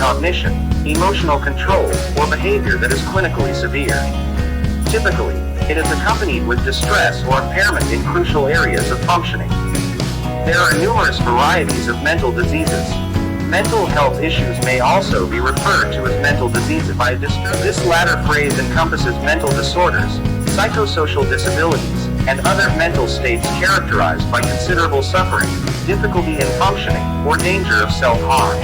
cognition, emotional control, or behavior that is clinically severe. Typically, it is accompanied with distress or impairment in crucial areas of functioning. There are numerous varieties of mental diseases. Mental health issues may also be referred to as mental diseases by this latter phrase encompasses mental disorders, psychosocial disabilities, and other mental states characterized by considerable suffering, difficulty in functioning, or danger of self-harm.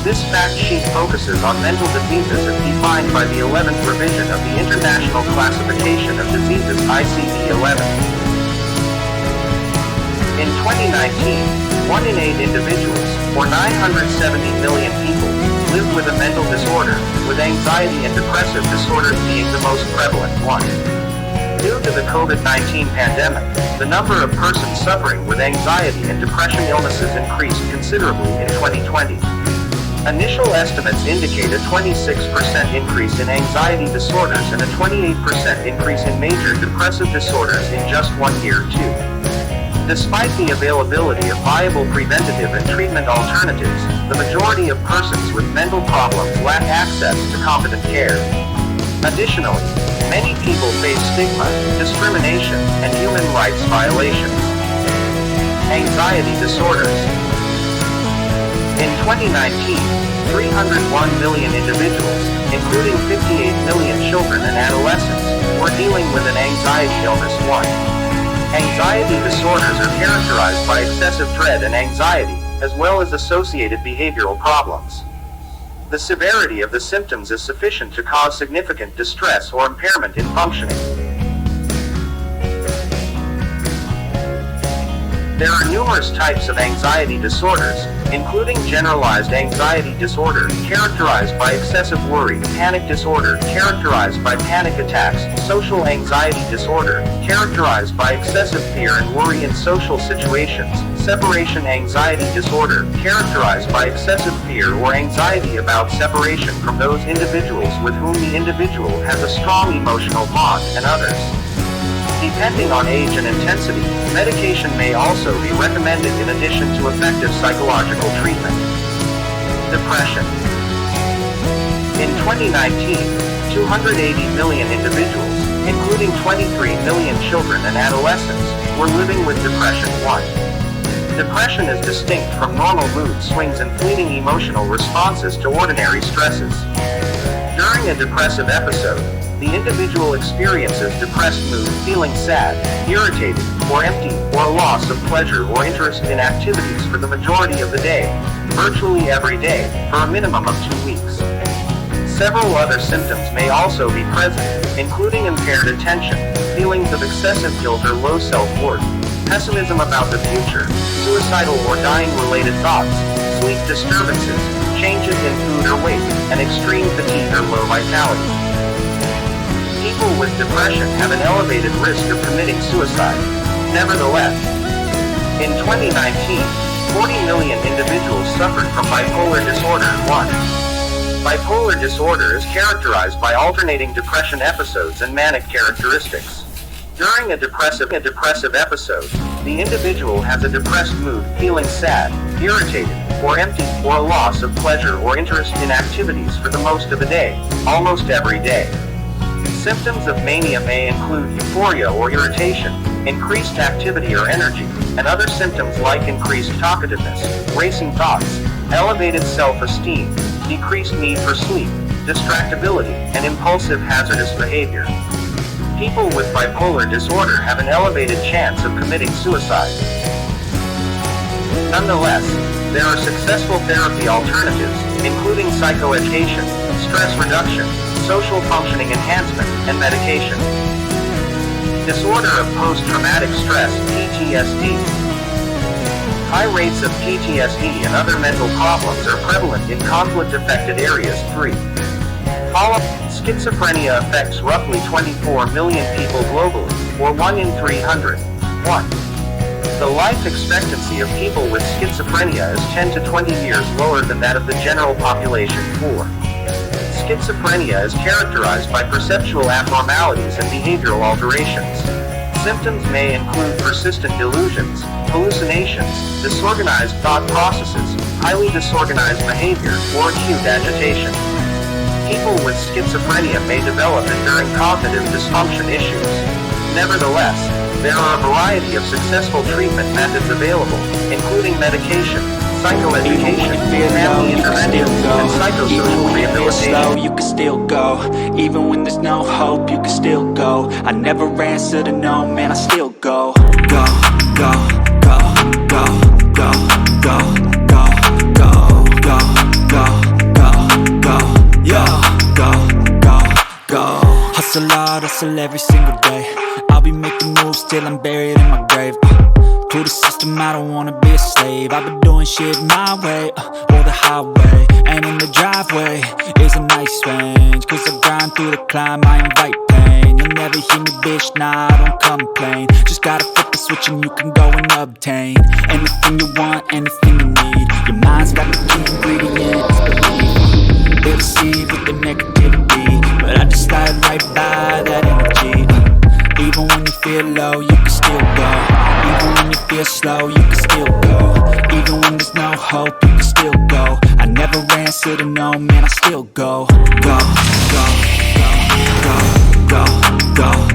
This fact sheet focuses on mental diseases as defined by the 11th revision of the International Classification of Diseases ICD-11. In 2019, 1 in 8 individuals, or 970 million people, lived with a mental disorder, with anxiety and depressive disorders being the most prevalent one. Due to the COVID-19 pandemic, the number of persons suffering with anxiety and depression illnesses increased considerably in 2020. Initial estimates indicate a 26% increase in anxiety disorders and a 28% increase in major depressive disorders in just 1 year too. Despite the availability of viable preventative and treatment alternatives, the majority of persons with mental problems lack access to competent care. Additionally, many people face stigma, discrimination, and human rights violations. Anxiety disorders. In 2019, 301 million individuals, including 58 million children and adolescents, were dealing with an anxiety illness. 1. Anxiety disorders are characterized by excessive dread and anxiety, as well as associated behavioral problems. The severity of the symptoms is sufficient to cause significant distress or impairment in functioning. There are numerous types of anxiety disorders, including generalized anxiety disorder, characterized by excessive worry, panic disorder, characterized by panic attacks, social anxiety disorder, characterized by excessive fear and worry in social situations, separation anxiety disorder, characterized by excessive fear or anxiety about separation from those individuals with whom the individual has a strong emotional bond, and others. Depending on age and intensity, medication may also be recommended in addition to effective psychological treatment. Depression. In 2019, 280 million individuals, including 23 million children and adolescents, were living with depression. 1. Depression is distinct from normal mood swings and fleeting emotional responses to ordinary stresses. During a depressive episode, the individual experiences depressed mood, feeling sad, irritated, or empty, or a loss of pleasure or interest in activities for the majority of the day, virtually every day, for a minimum of 2 weeks. Several other symptoms may also be present, including impaired attention, feelings of excessive guilt or low self-worth, pessimism about the future, suicidal or dying-related thoughts, sleep disturbances, changes in food or weight, and extreme fatigue or low vitality. People with depression have an elevated risk of committing suicide. Nevertheless, in 2019, 40 million individuals suffered from bipolar disorder. 1. Bipolar disorder is characterized by alternating depression episodes and manic characteristics. During a depressive episode, the individual has a depressed mood, feeling sad, irritated, or empty, or a loss of pleasure or interest in activities for the most of the day, almost every day. Symptoms of mania may include euphoria or irritation, increased activity or energy, and other symptoms like increased talkativeness, racing thoughts, elevated self-esteem, decreased need for sleep, distractibility, and impulsive hazardous behavior. People with bipolar disorder have an elevated chance of committing suicide. Nonetheless, there are successful therapy alternatives, including psychoeducation, stress reduction, social functioning enhancement, and medication. Disorder of post-traumatic stress, PTSD. High rates of PTSD and other mental problems are prevalent in conflict-affected areas. 3. Schizophrenia affects roughly 24 million people globally, or 1 in 300. 1. The life expectancy of people with schizophrenia is 10 to 20 years lower than that of the general population. 4. Schizophrenia is characterized by perceptual abnormalities and behavioral alterations. Symptoms may include persistent delusions, hallucinations, disorganized thought processes, highly disorganized behavior, or acute agitation. People with schizophrenia may develop enduring cognitive dysfunction issues. Nevertheless, there are a variety of successful treatment methods available, including medication, psychoeducation, family intervention, and psychosocial rehabilitation. You can still go. Even when there's no hope, you can still go. I never answer to no, man, I still go. Go, go, go, go, go, go, go, go, go, go, go, go, yo, go, go, go. Hustle hard, hustle every single day. I'll be making moves till I'm buried in my grave. To the system, I don't wanna be a slave. I've been doing shit my way, or the highway. And in the driveway is a nice range, cause I grind through the climb, I invite pain. You'll never hear me, bitch, nah, I don't complain. Just gotta flip the switch and you can go and obtain anything you want, anything you need. Your mind's got the key ingredient, it's belief. They deceive with the negativity, but I just slide right by that energy. Even when you feel low, you can still go. Even when you feel slow, you can still go. Even when there's no hope, you can still go. I never answer to no, man, I still go. Go, go, go, go, go, go.